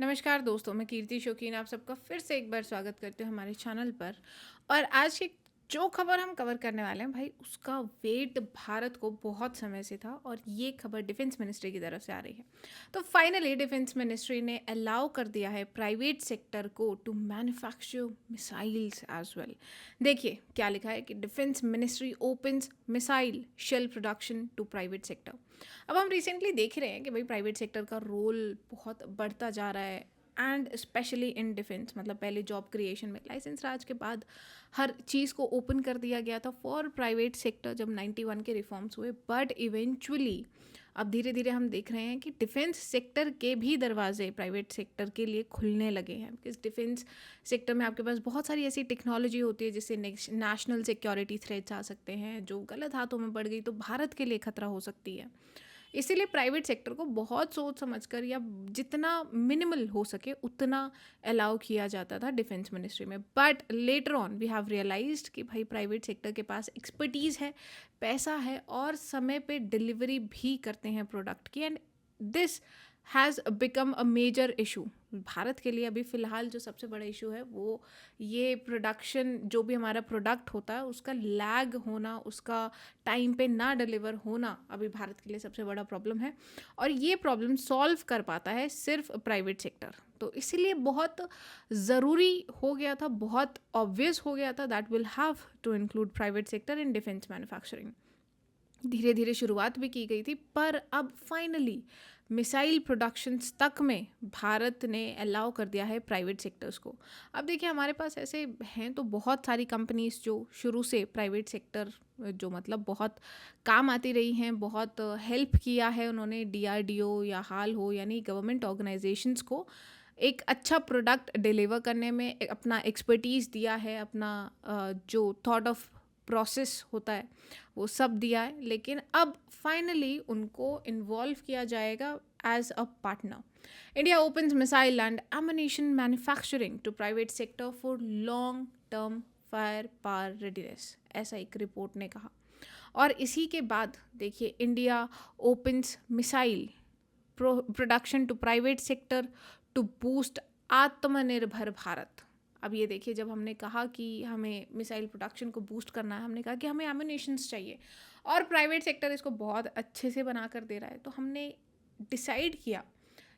नमस्कार दोस्तों, मैं कीर्ति शौकीन आप सबका फिर से एक बार स्वागत करती हूँ हमारे चैनल पर। और आज की जो खबर हम कवर करने वाले हैं भाई, उसका वेट भारत को बहुत समय से था और ये खबर डिफेंस मिनिस्ट्री की तरफ से आ रही है। तो फाइनली डिफेंस मिनिस्ट्री ने अलाउ कर दिया है प्राइवेट सेक्टर को to manufacture missiles as well. देखिए क्या लिखा है कि defence ministry opens missile shell production to private sector. अब हम रिसेंटली देख रहे हैं कि भाई प्राइवेट सेक्टर का रोल बहुत बढ़ता जा रहा है एंड स्पेशली इन डिफेंस। मतलब पहले जॉब क्रिएशन में लाइसेंस राज के बाद हर चीज़ को ओपन कर दिया गया था फॉर प्राइवेट सेक्टर जब 91 के रिफॉर्म्स हुए, बट इवेंचुअली अब धीरे धीरे हम देख रहे हैं कि डिफेंस सेक्टर के भी दरवाजे प्राइवेट सेक्टर के लिए खुलने लगे हैं। बिकॉज डिफेंस सेक्टर में आपके पास बहुत सारी ऐसी टेक्नोलॉजी होती है जिससे नेशनल सिक्योरिटी थ्रेट्स आ सकते हैं, जो गलत हाथों में पड़ गई तो भारत के लिए खतरा हो सकती है। इसीलिए प्राइवेट सेक्टर को बहुत सोच समझकर या जितना मिनिमल हो सके उतना अलाउ किया जाता था डिफेंस मिनिस्ट्री में। But later on we have realised कि भाई प्राइवेट सेक्टर के पास एक्सपर्टीज़ है, पैसा है और समय पे डिलीवरी भी करते हैं प्रोडक्ट की। And this has become a major issue Bharat के लिए। अभी फ़िलहाल जो सबसे बड़ा इशू है वो ये प्रोडक्शन, जो भी हमारा प्रोडक्ट होता है उसका लैग होना, उसका टाइम पे ना डिलीवर होना अभी भारत के लिए सबसे बड़ा प्रॉब्लम है। और ये प्रॉब्लम सॉल्व कर पाता है सिर्फ प्राइवेट सेक्टर। तो इसीलिए बहुत ज़रूरी हो गया था, बहुत ऑब्वियस हो गया था that will have to include private sector in defence manufacturing. धीरे धीरे शुरुआत भी की गई थी, पर अब फाइनली मिसाइल प्रोडक्शंस तक में भारत ने अलाउ कर दिया है प्राइवेट सेक्टर्स को। अब देखिए हमारे पास ऐसे हैं तो बहुत सारी कंपनीज जो शुरू से प्राइवेट सेक्टर जो मतलब बहुत काम आती रही हैं, बहुत हेल्प किया है उन्होंने डीआरडीओ या हाल हो यानी गवर्नमेंट ऑर्गेनाइजेशंस को एक अच्छा प्रोडक्ट डिलीवर करने में अपना एक्सपर्टीज़ दिया है, अपना जो थॉट ऑफ प्रोसेस होता है वो सब दिया है। लेकिन अब फाइनली उनको इन्वॉल्व किया जाएगा as a partner. India opens missile and ammunition manufacturing to private sector for long term firepower readiness, ऐसा एक रिपोर्ट ने कहा। और इसी के बाद देखिए India opens missile production to private sector to boost Atmanirbhar Bharat. अब ये देखिए, जब हमने कहा कि हमें मिसाइल प्रोडक्शन को बूस्ट करना है, हमने कहा कि हमें एम्यूनेशंस चाहिए और प्राइवेट सेक्टर इसको बहुत अच्छे से बना कर दे रहा है, तो हमने डिसाइड किया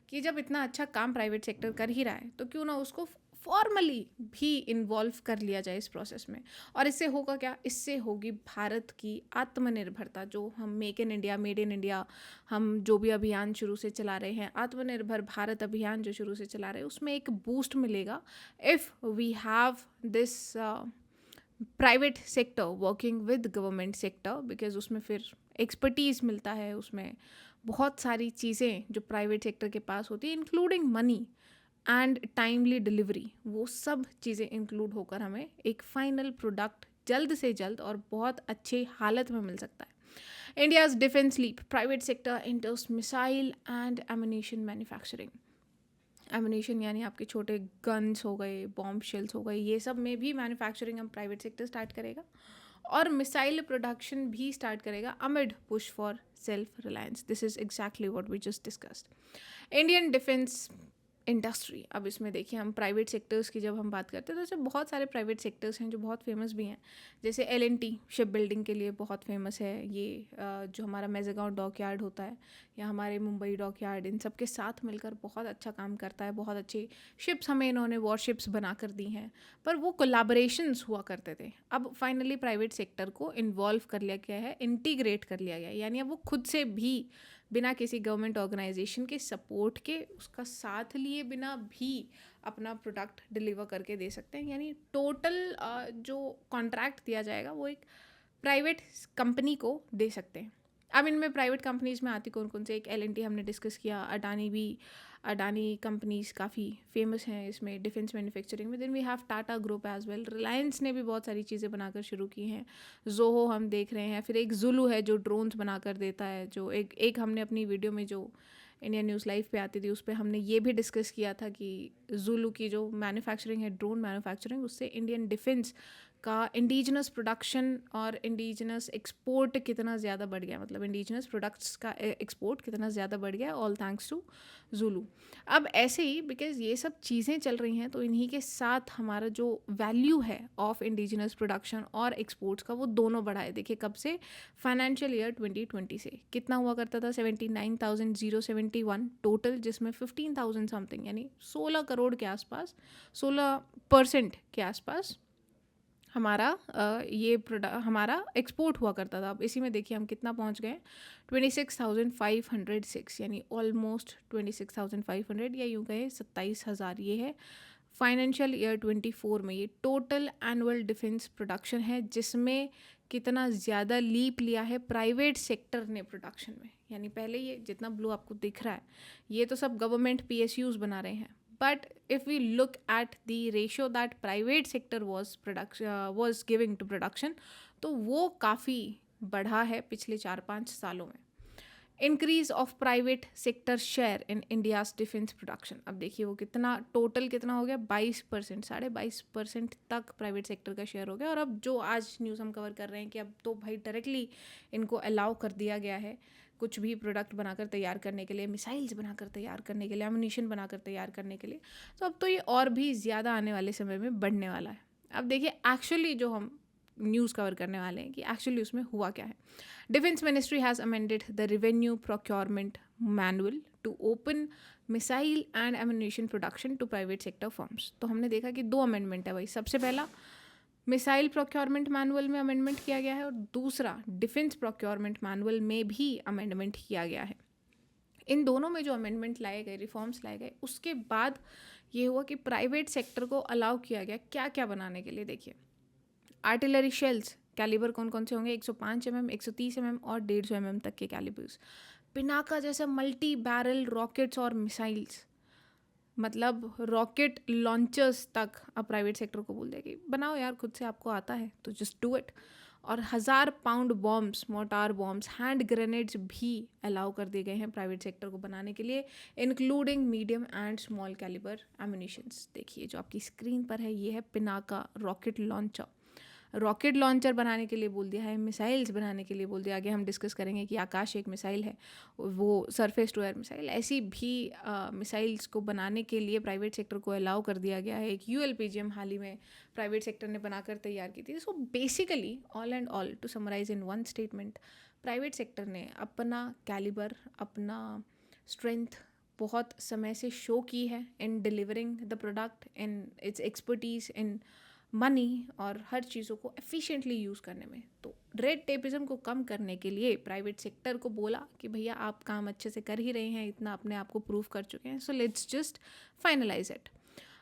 कि जब इतना अच्छा काम प्राइवेट सेक्टर कर ही रहा है तो क्यों ना उसको फॉर्मली भी इन्वॉल्व कर लिया जाए इस प्रोसेस में। और इससे होगा क्या, इससे होगी भारत की आत्मनिर्भरता। जो हम make in India, made in India, हम जो भी अभियान शुरू से चला रहे हैं, आत्मनिर्भर भारत अभियान जो शुरू से चला रहे हैं, उसमें एक बूस्ट मिलेगा if we have this private sector working with government sector. Because उसमें फिर एक्सपर्टीज़ मिलता है, उसमें बहुत सारी चीज़ें जो प्राइवेट सेक्टर के पास होती है including money and timely delivery, वो सब चीज़ें इंक्लूड होकर हमें एक फाइनल प्रोडक्ट जल्द से जल्द और बहुत अच्छे हालत में मिल सकता है। India's defence leap, private sector enters missile and ammunition manufacturing. Ammunition यानी आपके छोटे गन्स हो गए, बॉम्ब शेल्स हो गए, ये सब में भी मैन्युफैक्चरिंग हम प्राइवेट सेक्टर स्टार्ट करेगा और मिसाइल प्रोडक्शन भी स्टार्ट करेगा amid push for self reliance. This is exactly what we just discussed. Indian defence industry, अब इसमें देखिए हम प्राइवेट सेक्टर्स की जब हम बात करते हैं तो ऐसे बहुत सारे प्राइवेट सेक्टर्स हैं जो बहुत फेमस भी हैं। जैसे L&T शिप बिल्डिंग के लिए बहुत फेमस है। ये जो हमारा मेज़गांव डॉक यार्ड होता है या हमारे मुंबई डॉक यार्ड, इन सब के साथ मिलकर बहुत अच्छा काम करता है। बहुत अच्छी शिप्स हमें इन्होंने वॉरशिप्स बना कर दी हैं, पर वो कोलाबरेशंस हुआ करते थे। अब फाइनली प्राइवेट सेक्टर को इन्वॉल्व कर लिया गया है, इंटीग्रेट कर लिया गया है, यानी अब वो खुद से भी बिना किसी गवर्नमेंट ऑर्गेनाइजेशन के सपोर्ट के, उसका साथ लिए बिना भी अपना प्रोडक्ट डिलीवर करके दे सकते हैं। यानी टोटल जो कॉन्ट्रैक्ट दिया जाएगा वो एक प्राइवेट कंपनी को दे सकते हैं। अब इनमें प्राइवेट कंपनीज में आती कौन कौन से, एक L&T हमने डिस्कस किया, अडानी भी, अडानी कंपनीज काफ़ी फेमस हैं इसमें डिफेंस मैन्युफैक्चरिंग में। Then we have Tata group as well, Reliance ने भी बहुत सारी चीज़ें बनाकर शुरू की हैं, जोहो हम देख रहे हैं, फिर एक जुलू है जो ड्रोन्स बनाकर देता है। जो एक हमने अपनी वीडियो में जो इंडिया न्यूज़ लाइव पे आती थी उस पर हमने ये भी डिस्कस किया था कि जुलू की जो मैन्युफैक्चरिंग है, ड्रोन मैन्युफैक्चरिंग, उससे इंडियन डिफेंस आपका इंडिजिनस प्रोडक्शन और इंडिजिनस एक्सपोर्ट कितना ज़्यादा बढ़ गया, मतलब इंडिजिनस प्रोडक्ट्स का एक्सपोर्ट कितना ज़्यादा बढ़ गया, ऑल थैंक्स टू जुलू। अब ऐसे ही बिकॉज ये सब चीज़ें चल रही हैं तो इन्हीं के साथ हमारा जो वैल्यू है ऑफ इंडिजिनस प्रोडक्शन और एक्सपोर्ट्स का वो दोनों बढ़ा है। देखिए कब से, फाइनेंशियल ईयर 2020 से कितना हुआ करता था, 79,071 टोटल, जिसमें 15,000 समथिंग यानी 16 करोड़ के आसपास, 16% के आसपास हमारा ये प्रोडक्ट हमारा एक्सपोर्ट हुआ करता था। अब इसी में देखिए हम कितना पहुंच गए, 26,506 यानी ऑलमोस्ट 26,500 या यूँ कहें 27,000। ये है फाइनेंशियल ईयर 24 में ये टोटल एनुअल डिफेंस प्रोडक्शन है, जिसमें कितना ज़्यादा लीप लिया है प्राइवेट सेक्टर ने प्रोडक्शन में। यानी पहले ये जितना ब्लू आपको दिख रहा है ये तो सब गवर्नमेंट PSUs बना रहे हैं, but if we look at the ratio that private sector was giving to production, तो वो काफ़ी बढ़ा है पिछले 4-5 सालों में। Increase of private sector share in India's defence production, अब देखिए वो कितना टोटल कितना हो गया, 22%, 22.5% तक प्राइवेट सेक्टर का शेयर हो गया। और अब जो आज न्यूज़ हम कवर कर रहे हैं कि अब तो भाई डायरेक्टली इनको अलाउ कर दिया गया है कुछ भी प्रोडक्ट बनाकर तैयार करने के लिए, मिसाइल्स बनाकर तैयार करने के लिए, एमुनिशन बनाकर तैयार करने के लिए, तो अब तो ये और भी ज़्यादा आने वाले समय में बढ़ने वाला है। अब देखिए एक्चुअली जो हम न्यूज़ कवर करने वाले हैं कि एक्चुअली उसमें हुआ क्या है। Defence ministry has amended the revenue procurement manual to open missile and ammunition production to private sector firms. तो हमने देखा कि 2 अमेंडमेंट है भाई, सबसे पहला मिसाइल प्रोक्योरमेंट मैनुअल में अमेंडमेंट किया गया है और दूसरा डिफेंस प्रोक्योरमेंट मैनुअल में भी अमेंडमेंट किया गया है। इन दोनों में जो अमेंडमेंट लाए गए, रिफॉर्म्स लाए गए, उसके बाद ये हुआ कि प्राइवेट सेक्टर को अलाउ किया गया क्या क्या बनाने के लिए। देखिए आर्टिलरी शेल्स कैलिबर कौन कौन से होंगे, 105 mm, 130 mm और 150 mm तक के कैलिबर्स। पिनाका जैसे मल्टी बैरल रॉकेट्स और मिसाइल्स, मतलब रॉकेट लॉन्चर्स तक अब प्राइवेट सेक्टर को बोल दिया कि बनाओ यार, खुद से आपको आता है तो जस्ट डू इट। और 1000 pound bombs, motor bombs, hand grenades भी अलाउ कर दिए गए हैं प्राइवेट सेक्टर को बनाने के लिए, including medium and small calibre ammunitions. देखिए जो आपकी स्क्रीन पर है ये है Pinaka rocket launcher. Rocket launcher बनाने के लिए बोल दिया है, मिसाइल्स बनाने के लिए बोल दिया। आगे हम डिस्कस करेंगे कि आकाश एक मिसाइल है, वो सरफेस टू एयर मिसाइल, ऐसी भी मिसाइल्स को बनाने के लिए प्राइवेट सेक्टर को अलाउ कर दिया गया है। एक ULPGM हाल ही में प्राइवेट सेक्टर ने बनाकर तैयार की थी। So basically all and all, to summarise in one statement, private sector ने अपना कैलिबर, अपना स्ट्रेंथ बहुत समय से शो की है इन delivering the product, in its expertise, in money और हर चीज़ों को एफिशिएंटली यूज़ करने में। तो रेड टेपिज्म को कम करने के लिए प्राइवेट सेक्टर को बोला कि भैया आप काम अच्छे से कर ही रहे हैं, इतना अपने आप को प्रूव कर चुके हैं, so let's just finalise it.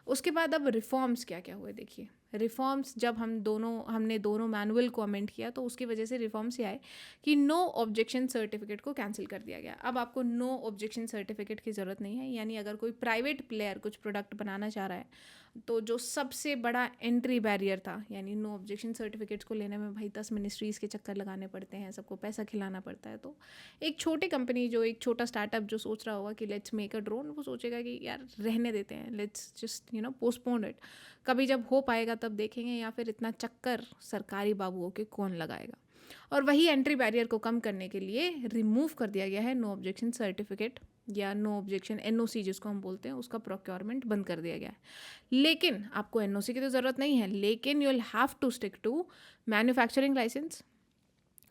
उसके बाद अब रिफॉर्म्स क्या क्या हुए। देखिए रिफॉर्म्स जब हमने दोनों मैनुअल को अमेंड किया तो उसकी वजह से रिफॉर्म्स ये आए कि नो ऑब्जेक्शन सर्टिफिकेट को कैंसिल कर दिया गया। अब आपको नो ऑब्जेक्शन सर्टिफिकेट की ज़रूरत नहीं है। यानी अगर कोई प्राइवेट प्लेयर कुछ प्रोडक्ट बनाना चाह रहा है तो जो सबसे बड़ा एंट्री बैरियर था, यानी नो ऑब्जेक्शन सर्टिफिकेट्स को लेने में भाई 10 मिनिस्ट्रीज़ के चक्कर लगाने पड़ते हैं, सबको पैसा खिलाना पड़ता है। तो एक छोटी कंपनी, जो एक छोटा स्टार्टअप जो सोच रहा होगा कि लेट्स मेक अ ड्रोन, वो सोचेगा कि यार रहने देते हैं, लेट्स जस्ट पोस्टपोन इट, कभी जब हो पाएगा तब देखेंगे, या फिर इतना चक्कर सरकारी बाबुओं के कौन लगाएगा। और वही एंट्री बैरियर को कम करने के लिए रिमूव कर दिया गया है नो ऑब्जेक्शन सर्टिफिकेट या नो ऑब्जेक्शन NOC जिसको हम बोलते हैं, उसका प्रोक्योरमेंट बंद कर दिया गया है। लेकिन आपको NOC की तो ज़रूरत नहीं है, लेकिन you will have to stick to manufacturing licence,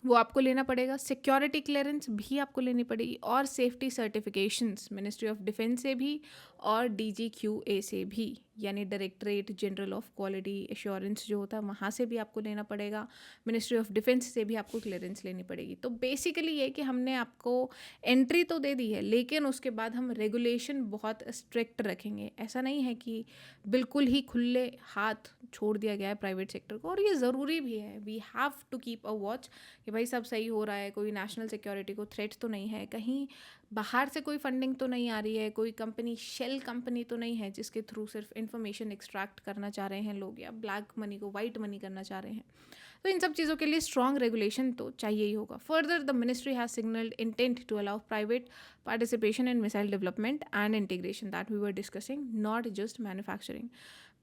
वो आपको लेना पड़ेगा। सिक्योरिटी क्लियरेंस भी आपको लेनी पड़ेगी और safety certifications ministry of defence से भी और DGQA से भी, यानी directorate general of quality assurance जो होता है वहाँ से भी आपको लेना पड़ेगा। मिनिस्ट्री ऑफ डिफेंस से भी आपको क्लियरेंस लेनी पड़ेगी। तो बेसिकली ये कि हमने आपको एंट्री तो दे दी है, लेकिन उसके बाद हम रेगुलेशन बहुत स्ट्रिक्ट रखेंगे। ऐसा नहीं है कि बिल्कुल ही खुले हाथ छोड़ दिया गया है प्राइवेट सेक्टर को, और ये ज़रूरी भी है। We have to keep a watch कि भाई सब सही हो रहा है, कोई नेशनल सिक्योरिटी को थ्रेट तो नहीं है, कहीं बाहर से कोई फंडिंग तो नहीं आ रही है, कोई कंपनी शेल कंपनी तो नहीं है जिसके थ्रू सिर्फ इन्फॉर्मेशन एक्सट्रैक्ट करना चाह रहे हैं लोग, या ब्लैक मनी को वाइट मनी करना चाह रहे हैं। तो इन सब चीज़ों के लिए स्ट्रॉन्ग रेगुलेशन तो चाहिए ही होगा। Further the ministry has signalled intent to allow private participation in missile development and integration that we were discussing, not just manufacturing.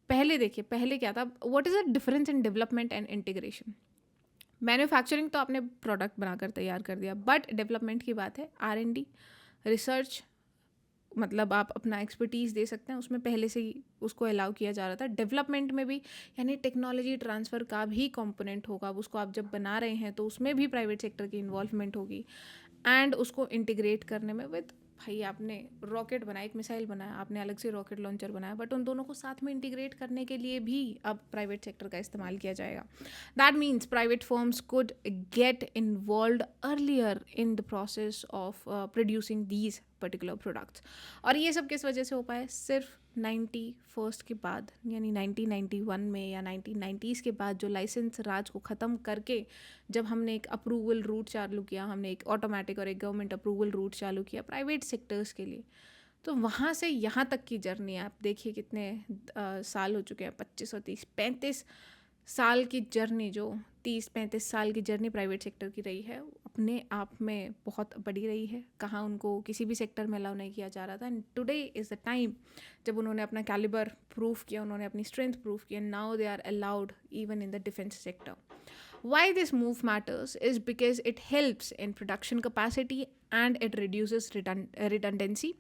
पहले देखिए, पहले क्या था, what is the difference in development and integration? Manufacturing तो आपने product बनाकर तैयार कर दिया, बट डेवलपमेंट की बात है, R&D, रिसर्च, मतलब आप अपना एक्सपर्टीज़ दे सकते हैं, उसमें पहले से ही उसको अलाउ किया जा रहा था। डेवलपमेंट में भी यानी टेक्नोलॉजी ट्रांसफ़र का भी कंपोनेंट होगा, अब उसको आप जब बना रहे हैं तो उसमें भी प्राइवेट सेक्टर की इन्वॉल्वमेंट होगी, एंड उसको इंटीग्रेट करने में विद, भाई आपने रॉकेट बनाया, एक मिसाइल बनाया, आपने अलग से रॉकेट लॉन्चर बनाया, बट उन दोनों को साथ में इंटीग्रेट करने के लिए भी अब प्राइवेट सेक्टर का इस्तेमाल किया जाएगा। That means private firms could get involve earlier in the process of producing these particular products. और ये सब किस वजह से हो पाया? सिर्फ 91 के बाद, यानी 1991 में या 1990s के बाद जो लाइसेंस राज को ख़त्म करके जब हमने एक अप्रूवल रूट चालू किया, हमने एक ऑटोमेटिक और एक गवर्नमेंट अप्रूवल रूट चालू किया प्राइवेट सेक्टर्स के लिए, तो वहाँ से यहाँ तक की जर्नी आप देखिए कितने साल हो चुके हैं, 25 और 30 35 साल की जर्नी, जो 30-35 साल की जर्नी प्राइवेट सेक्टर की रही है, अपने आप में बहुत बड़ी रही है। कहाँ उनको किसी भी सेक्टर में अलाउ नहीं किया जा रहा था, and today is the time जब उन्होंने अपना कैलिबर प्रूव किया, उन्होंने अपनी स्ट्रेंथ प्रूव किया, now they are allowed even in the defense sector. Why this move matters is because it helps in production capacity and it reduces redundancy.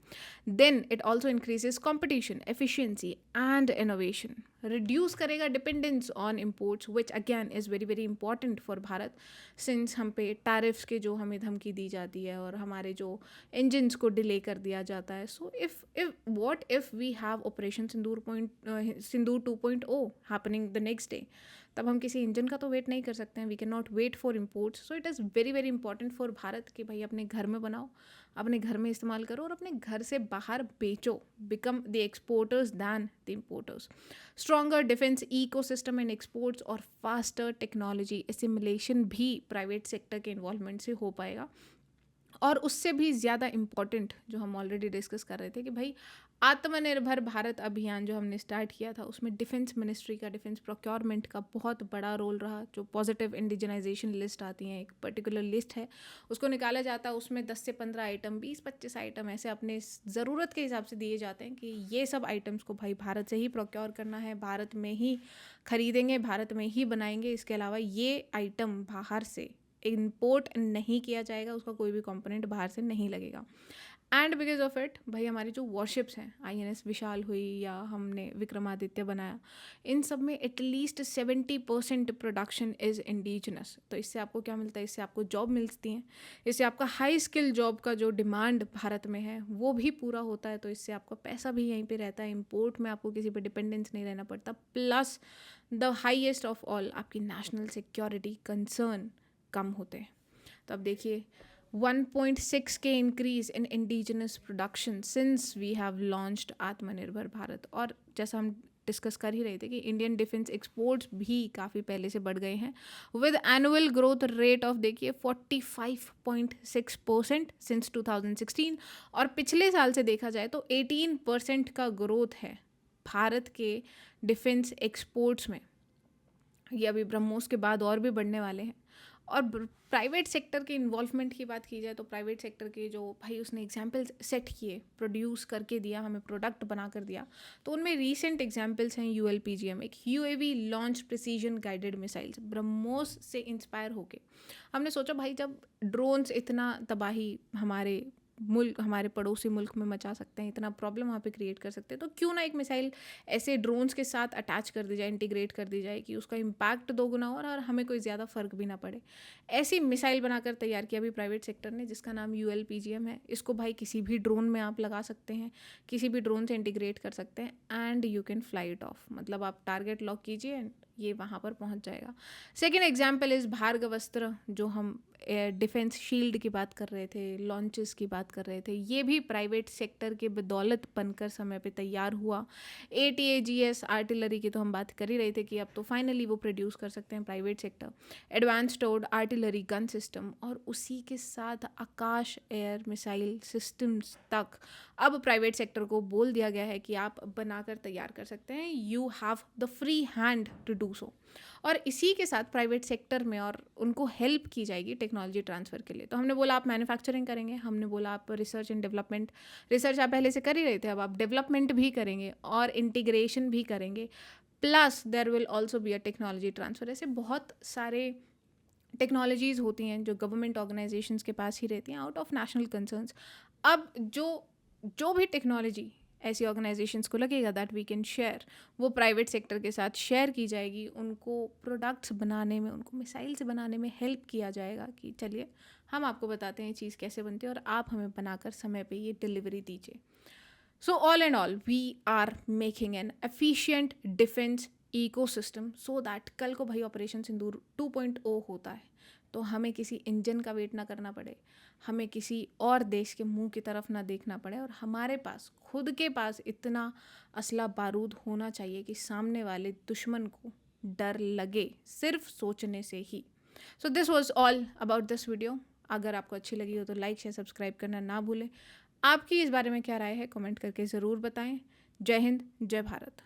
Then it also increases competition, efficiency and innovation. Reduce करेगा dependence on imports, which again is very very important for Bharat, since हम पे tariffs के जो हमें धमकी दी जाती है और हमारे जो engines को delay कर दिया जाता है. So what if we have Operation Sindoor 2.0 happening the next day? तब हम किसी इंजन का तो वेट नहीं कर सकते हैं, we can not wait for imports. So it is very very important for Bharat कि भाई अपने घर में बनाओ, अपने घर में इस्तेमाल करो और अपने घर से बाहर बेचो. Become the exporters than the importers. Stronger defence ecosystem and exports और फास्टर टेक्नोलॉजी एसिमुलेशन भी प्राइवेट सेक्टर के इन्वॉल्वमेंट से हो पाएगा. और उससे भी ज़्यादा इम्पॉर्टेंट जो हम ऑलरेडी डिस्कस कर रहे थे कि भाई आत्मनिर्भर भारत अभियान जो हमने स्टार्ट किया था, उसमें डिफेंस मिनिस्ट्री का, डिफेंस प्रोक्योरमेंट का बहुत बड़ा रोल रहा. जो पॉजिटिव इंडिजनाइजेशन लिस्ट आती हैं, एक पर्टिकुलर लिस्ट है, उसको निकाला जाता है, उसमें 10 से 15 आइटम, 20-25 आइटम ऐसे अपने ज़रूरत के हिसाब से दिए जाते हैं कि ये सब आइटम्स को भाई भारत से ही प्रोक्योर करना है, भारत में ही खरीदेंगे, भारत में ही बनाएंगे. इसके अलावा ये आइटम बाहर से इम्पोर्ट नहीं किया जाएगा, उसका कोई भी कंपोनेंट बाहर से नहीं लगेगा. एंड बिकॉज ऑफ इट भाई हमारी जो वॉरशिप्स हैं, INS विशाल हुई या हमने विक्रमादित्य बनाया, इन सब में एटलीस्ट 70% प्रोडक्शन इज़ इंडिजिनस. तो इससे आपको क्या मिलता है? इससे आपको जॉब मिलती हैं, इससे आपका हाई स्किल जॉब का जो डिमांड भारत में है वो भी पूरा होता है. तो इससे आपका पैसा भी यहीं पे रहता है, इम्पोर्ट में आपको किसी पर डिपेंडेंस नहीं रहना पड़ता. Plus the highest of all, आपकी नेशनल सिक्योरिटी कंसर्न कम होते हैं. तो अब देखिए 1.6 के increase in indigenous production since we have launched Atmanirbhar Bharat. और जैसा हम डिस्कस कर ही रहे थे कि इंडियन डिफेंस एक्सपोर्ट्स भी काफ़ी पहले से बढ़ गए हैं with annual growth rate of देखिए 45.6% सिंस 2016. और पिछले साल से देखा जाए तो 18% का ग्रोथ है भारत के डिफेंस एक्सपोर्ट्स में. ये अभी ब्रह्मोस के बाद और भी बढ़ने वाले हैं. और प्राइवेट सेक्टर के इन्वॉल्वमेंट की बात की जाए तो प्राइवेट सेक्टर के जो भाई उसने एग्जाम्पल्स सेट किए, प्रोड्यूस करके दिया, हमें प्रोडक्ट बना कर दिया, तो उनमें रीसेंट एग्जाम्पल्स हैं ULPGM, एक UAV launch precision guided missiles. BrahMos से इंस्पायर होके हमने सोचा भाई जब ड्रोन्स इतना तबाही हमारे मुल्क, हमारे पड़ोसी मुल्क में मचा सकते हैं, इतना प्रॉब्लम वहाँ पे क्रिएट कर सकते हैं, तो क्यों ना एक मिसाइल ऐसे ड्रोन्स के साथ अटैच कर दी जाए, इंटीग्रेट कर दी जाए कि उसका इम्पैक्ट दोगुना हो और हमें कोई ज़्यादा फ़र्क भी ना पड़े. ऐसी मिसाइल बनाकर तैयार किया अभी प्राइवेट सेक्टर ने, जिसका नाम ULPGM है. इसको भाई किसी भी ड्रोन में आप लगा सकते हैं, किसी भी ड्रोन से इंटीग्रेट कर सकते हैं, and you can fly it of. मतलब आप टारगेट लॉक कीजिए एंड ये वहाँ पर पहुँच जाएगा. सेकेंड एग्जाम्पल इज़ भार्गवस्त्र, जो हम डिफेंस शील्ड की बात कर रहे थे, लॉन्चेस की बात कर रहे थे. ये भी प्राइवेट सेक्टर के बदौलत बनकर समय पे तैयार हुआ. ATAGS आर्टिलरी की तो हम बात कर ही रहे थे कि अब तो फाइनली वो प्रोड्यूस कर सकते हैं प्राइवेट सेक्टर. एडवांस टोर्ड आर्टिलरी गन सिस्टम और उसी के साथ आकाश एयर मिसाइल सिस्टम्स तक अब प्राइवेट सेक्टर को बोल दिया गया है कि आप बनाकर तैयार कर सकते हैं. You have the free hand to do so. और इसी के साथ प्राइवेट सेक्टर में और उनको हेल्प की जाएगी टेक्नोलॉजी ट्रांसफ़र के लिए. तो हमने बोला आप मैन्युफैक्चरिंग करेंगे, हमने बोला आप रिसर्च एंड डेवलपमेंट, रिसर्च आप पहले से कर ही रहे थे, अब आप डेवलपमेंट भी करेंगे और इंटीग्रेशन भी करेंगे. Plus there will also be a technology transfer. ऐसे बहुत सारे टेक्नोलॉजीज़ होती हैं जो गवर्नमेंट ऑर्गेनाइजेशंस के पास ही रहती हैं आउट ऑफ नेशनल कंसर्न्स। अब जो जो भी टेक्नोलॉजी ऐसी ऑर्गेनाइजेशंस को लगेगा दैट वी कैन शेयर, वो प्राइवेट सेक्टर के साथ शेयर की जाएगी। उनको प्रोडक्ट्स बनाने में, उनको मिसाइल्स बनाने में हेल्प किया जाएगा कि चलिए हम आपको बताते हैं ये चीज़ कैसे बनती है और आप हमें बनाकर समय पे ये डिलीवरी दीजिए। So, all in all, we are making an efficient defense ecosystem so that कल को भाई ऑपरेशन सिंदूर 2.0 होता है तो हमें किसी इंजन का वेट ना करना पड़े, हमें किसी और देश के मुंह की तरफ ना देखना पड़े, और हमारे पास खुद के पास इतना असला बारूद होना चाहिए कि सामने वाले दुश्मन को डर लगे सिर्फ सोचने से ही। So this was all about this video. अगर आपको अच्छी लगी हो तो लाइक शेयर सब्सक्राइब करना ना भूलें। आपकी इस बारे में क्या राय है कमेंट करके ज़रूर बताएं। जय हिंद, जय भारत।